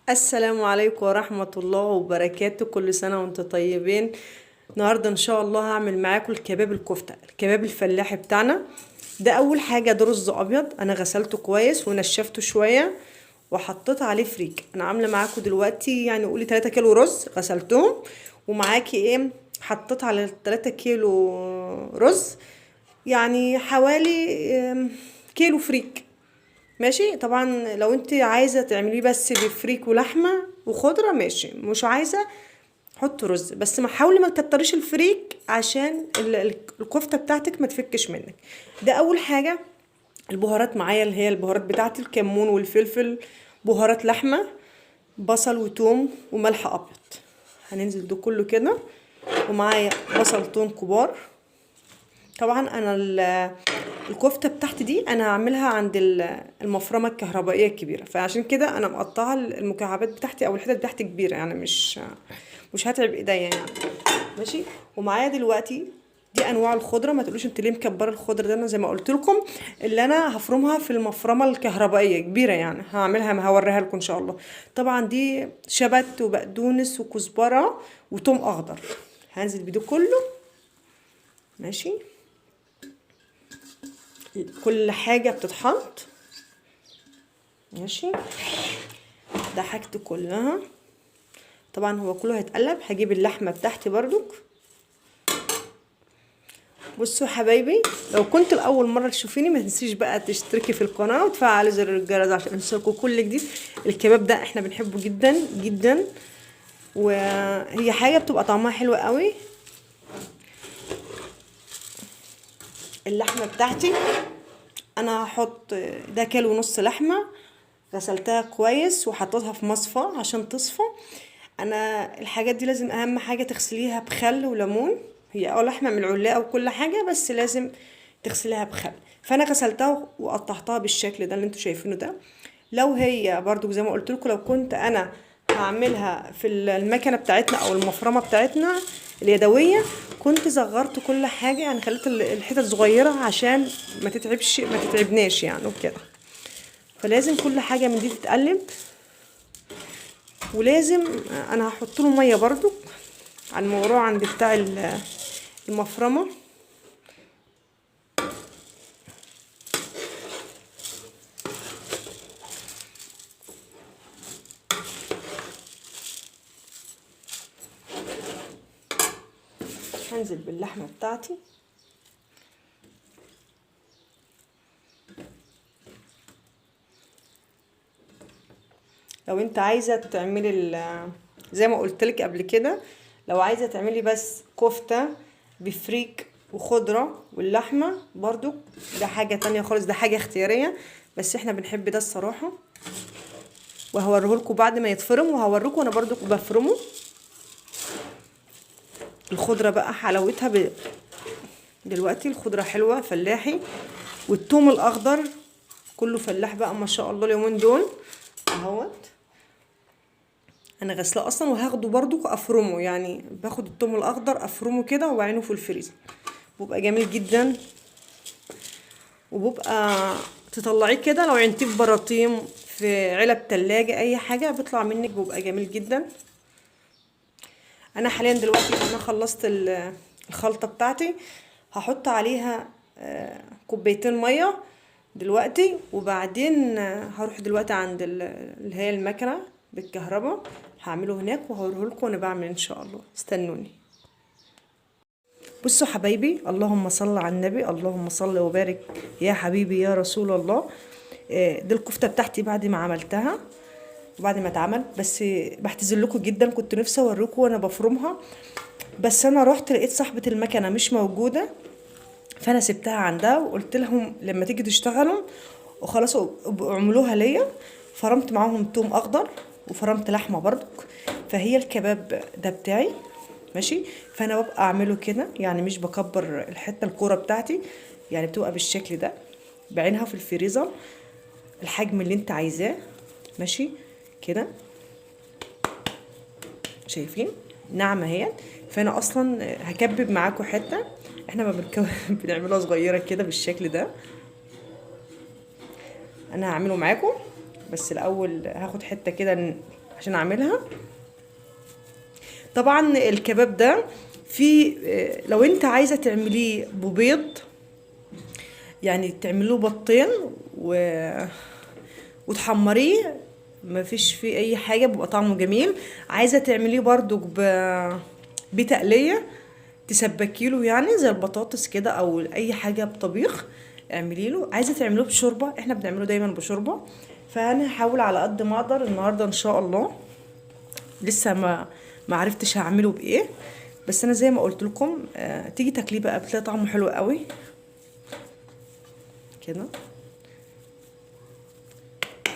السلام عليكم ورحمة الله وبركاته. كل سنة وانتم طيبين. النهاردة ان شاء الله هعمل معاكم الكباب الكفتة، الكباب الفلاحي بتاعنا ده. اول حاجة ده رز ابيض، انا غسلته كويس ونشفته شوية وحطيت عليه فريك. انا عاملة معاكم دلوقتي يعني قولي 3 كيلو رز غسلتهم، ومعاكي ايه، حطيت على 3 كيلو رز يعني حوالي كيلو فريك. ماشي. طبعا لو انت عايزه تعمليه بس بفريك ولحمه وخضره ماشي، مش عايزه حط رز بس. ما حاولي ما تكتريش الفريك عشان الكفته بتاعتك ما تفكش منك. ده اول حاجه. البهارات معايا اللي هي البهارات بتاعتي، الكمون والفلفل، بهارات لحمه، بصل وتوم وملح ابيض. هننزل ده كله كده. ومعايا بصل توم كبار. طبعا انا الكفته بتاعتي دي انا هعملها عند المفرمه الكهربائيه الكبيره، فعشان كده انا مقطعه المكعبات بتاعتي او الحتت بتاعتي كبيره، يعني مش هتعب ايديا يعني. ماشي. ومعايا دلوقتي دي انواع الخضره. ما تقولوش انت ليه مكبره الخضره، ده انا زي ما قلت لكم اللي انا هفرمها في المفرمه الكهربائيه كبيره، يعني هعملها هوريها لكم ان شاء الله. طبعا دي شبت وبقدونس وكزبره وتوم اخضر. هنزل بده كله. ماشي. كل حاجة بتتحط. ماشي. ده حاجته كلها. طبعا هو كله هيتقلب. هجيب اللحمة بتاعتي برضو. بصوا حبايبي، لو كنت الأول مرة تشوفيني ما تنسيش بقى تشتركي في القناة وتفعلي زر الجرس عشان يوصلكوا كل جديد. الكباب ده احنا بنحبه جدا جدا، وهي حاجة بتبقى طعمها حلو قوي. اللحمة بتاعتي انا هحط ده كيلو ونص لحمه، غسلتها كويس وحطيتها في مصفى عشان تصفى. انا الحاجات دي لازم، اهم حاجه تغسليها بخل وليمون. هي لحمه من العلاقه وكل حاجه، بس لازم تغسليها بخل. فانا غسلتها وقطعتها بالشكل ده اللي انتوا شايفينه ده. لو هي برضو زي ما قلت لكم، لو كنت انا هعملها في المكنه بتاعتنا او المفرمه بتاعتنا اليدويه، كنت صغرت كل حاجه، يعني خليت الحتت صغيره عشان ما تتعبناش يعني وكده. فلازم كل حاجه من دي تتقلب. ولازم انا هحط له ميه برضو على الموضوع عند بتاع المفرمه. هنزل باللحمه بتاعتي. لو انت عايزه تعملي زي ما قلت لك قبل كده، لو عايزه تعملي بس كفته بفريك وخضره واللحمه برضو، ده حاجه تانية خالص، ده حاجه اختياريه، بس احنا بنحب ده الصراحه. وهوريهولكوا بعد ما يتفرم، وهوريكم انا برضو بفرمه. الخضره بقى حلاوتها دلوقتي الخضره حلوه فلاحي، والثوم الاخضر كله فلاح بقى ما شاء الله اليومين دول اهوت. انا غسلاه اصلا وهاخده برضو افرمه، يعني باخد الثوم الاخضر افرمه كده وبعينه في الفريزر، بيبقى جميل جدا. وبيبقى تطلعيه كده لو عينتيه في براطيم في علب تلاجة اي حاجه بيطلع منك، بيبقى جميل جدا. انا حاليا دلوقتي انا خلصت الخلطه بتاعتي. هحط عليها كوبايتين ميه دلوقتي، وبعدين هروح دلوقتي عند اللي هي المكنه بالكهرباء، هعمله هناك وهوريه لكم وانا بعمل ان شاء الله. استنوني. بصوا حبايبي، اللهم صل على النبي، اللهم صل وبارك يا حبيبي يا رسول الله. دي الكفته بتاعتي بعد ما عملتها وبعد ما اتعمل. بس بعتذر لكم جدا، كنت نفسي اوريكم وانا بفرمها، بس انا رحت لقيت صاحبه المكنه مش موجوده، فانا سبتها عندها وقلت لهم لما تيجي تشتغلوا وخلاص اعملوها ليا. فرمت معاهم توم اخضر وفرمت لحمه برضك. فهي الكباب ده بتاعي ماشي. فانا ببقى اعمله كده، يعني مش بكبر الحته الكوره بتاعتي، يعني بتبقى بالشكل ده، بعينها في الفريزر الحجم اللي انت عايزاه. ماشي كده، شايفين ناعمه اهي. فانا اصلا هكبب معاكم حته، احنا ما بنعملها صغيره كده بالشكل ده. انا هعمله معاكم، بس الاول هاخد حته كده عشان اعملها. طبعا الكباب ده في لو انت عايزه تعمليه ببيض، يعني تعملوه بطين وتحمريه، ما فيش فيه اي حاجه، بيبقى طعمه جميل. عايزه تعمليه برضو بتقليه، تسبكيله يعني زي البطاطس كده او اي حاجه بطبيخ، اعملي له. عايزه تعملوه بشوربه، احنا بنعمله دايما بشوربه. فانا هحاول على قد ما اقدر النهارده ان شاء الله. لسه ما عرفتش هعمله بايه، بس انا زي ما قلت لكم تيجي تاكليه بقى بتلاقي طعمه حلو قوي كده.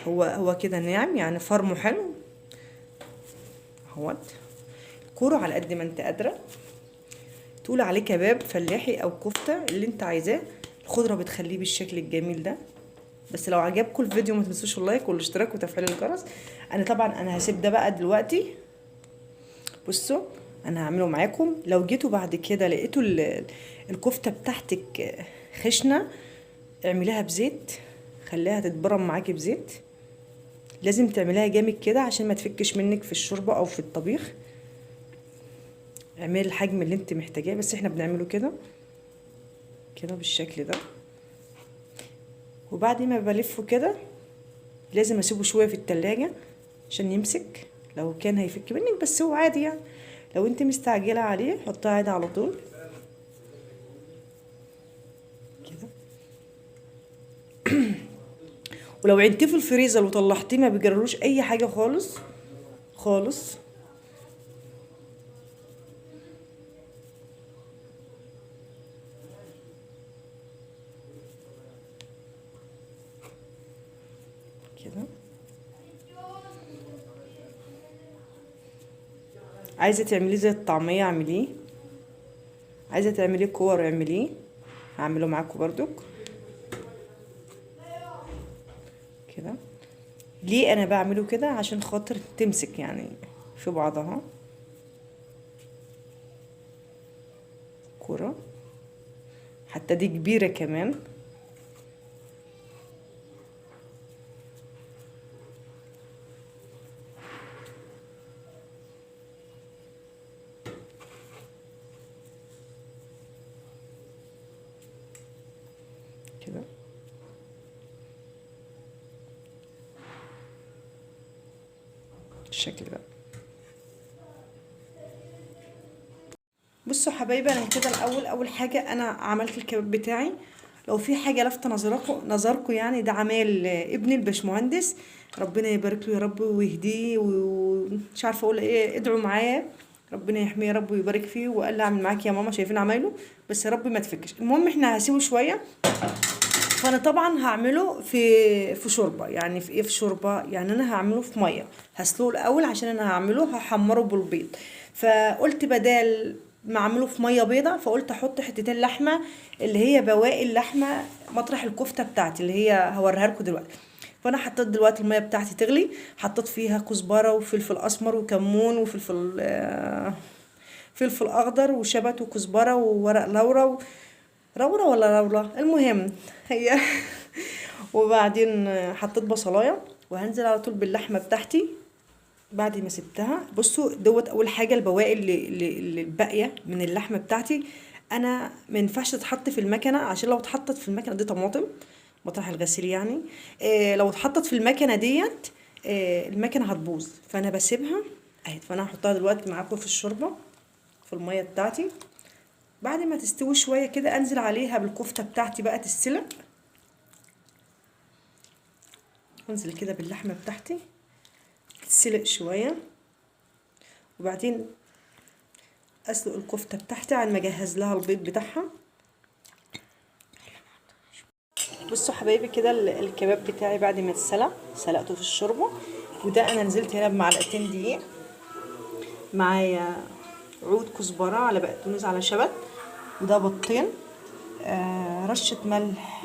هو كده ناعم يعني، فرمه حلو اهوت. كوره على قد ما انت قادره، تقول عليه كباب فلاحي او كفته اللي انت عايزاه. الخضره بتخليه بالشكل الجميل ده. بس لو عجبكم الفيديو ما تنسوش اللايك والاشتراك وتفعيل الجرس. انا هسيب ده بقى دلوقتي. بصوا انا هعمله معاكم. لو جيتوا بعد كده لقيتوا الكفته بتاعتك خشنه، اعمليها بزيت، خليها تتبرم معاكي بزيت. لازم تعمليها جامد كده عشان ما تفكش منك في الشوربه او في الطبيخ. اعملي الحجم اللي انت محتاجاه، بس احنا بنعمله كده كده بالشكل ده. وبعد ما بلفه كده لازم اسيبه شويه في التلاجة عشان يمسك، لو كان هيفك منك، بس هو عادي يعني. لو انت مستعجله عليه حطيه عادي على طول كده. ولو عينتيه في الفريزر وطلعتيه ما بيجرالوش اي حاجه خالص خالص. كده عايزه تعمليه زي الطعميه اعمليه، عايزه تعمليه كور اعمليه، هعمله معاكم برضك كده. ليه انا بعمله كده؟ عشان خاطر تمسك يعني في بعضها. كرة حتى دي كبيرة كمان كده. الشكل ده. بصوا حبايبي، انا كده اول حاجه انا عملت الكباب بتاعي. لو في حاجه لافته نظركم يعني، ده عمال ابن الباشمهندس، ربنا يبارك له يا رب ويهديه، ومش عارفه اقول ايه. ادعوا معايا ربنا يحميه يا رب ويبارك فيه. وقال لي اعمل معاك يا ماما، شايفين عمايله، بس يا رب ما تفكش. المهم احنا هسيبه شويه. فانا طبعا هعمله في شوربه. يعني في ايه؟ في شوربه يعني. انا هعمله في ميه، هسلقه الاول عشان انا هعمله هحمره بالبيض. فقلت بدال ما اعمله في ميه بيضه، فقلت احط حتتين لحمه اللي هي بواقي اللحمه مطرح الكفته بتاعتي اللي هي هوريها لكم دلوقتي. فانا حطيت دلوقتي الميه بتاعتي تغلي، حطيت فيها كزبره وفلفل اسمر وكمون وفلفل فلفل اخضر وشبت وكزبره وورق لورا. رورة ولا رورة، المهم هي. وبعدين حطيت بصلايه وهنزل على طول باللحمه بتاعتي بعد ما سبتها. بصوا دوت اول حاجه، البواقي اللي الباقيه من اللحمه بتاعتي انا ما ينفعش تتحط في المكنه، عشان لو اتحطت في المكنه دي طماطم مطرح الغسيل يعني. لو اتحطت في المكنه ديت المكنه هتبوظ، فانا بسيبها اهي. فانا هحطها دلوقتي معاكم في الشوربه في الميه بتاعتي. بعد ما تستوي شويه كده انزل عليها بالكفته بتاعتي بقى تتسلق. انزل كده باللحمه بتاعتي تتسلق شويه، وبعدين اسلق الكفته بتاعتي على ما اجهز لها البيض بتاعها. بصوا حبايبي كده الكباب بتاعي بعد ما اتسلق سلقته في الشوربه. وده انا نزلت هنا بمعلقتين دقيق، معايا عود كزبره على بقدونس على شبت، وده بطين، رشه ملح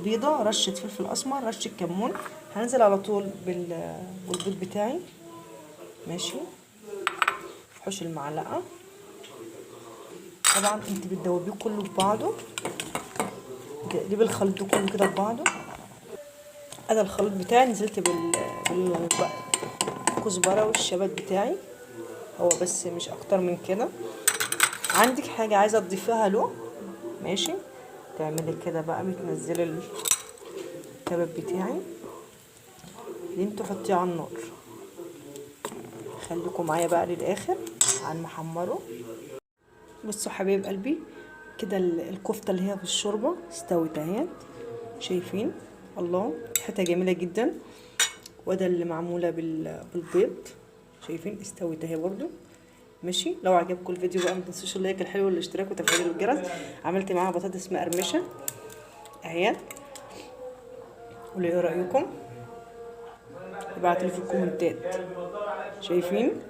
بيضه، رشه فلفل اسمر، رشه كمون. هنزل على طول بالبيض بتاعي ماشي. حوش المعلقه. طبعا انت بتدوبيه كله في بعضه، تقلبي الخليط ده كله كده في بعضه. انا الخليط بتاعي نزلت الكزبره والشبت بتاعي، هو بس مش اكتر من كده. عندك حاجه عايزه تضيفيها له ماشي، تعملي كده بقى، بتنزلي الكباب بتاعي اللي انتوا حطيه على النار. خليكم معايا بقى للاخر عن ما احمره. بصوا حبايب قلبي كده الكفته اللي هي في الشوربه استوت اهي، شايفين؟ الله ريحتها جميله جدا. وده اللي معموله بالبيض، شايفين؟ استوت اهي برده ماشي. لو عجبكم الفيديو بقى ما تنسوش اللايك الحلو والاشتراك وتفعيل الجرس. عملت معاها بطاطس مقرمشه اهي، قولوا ايه رايكم، ابعتوا لي في الكومنتات. شايفين؟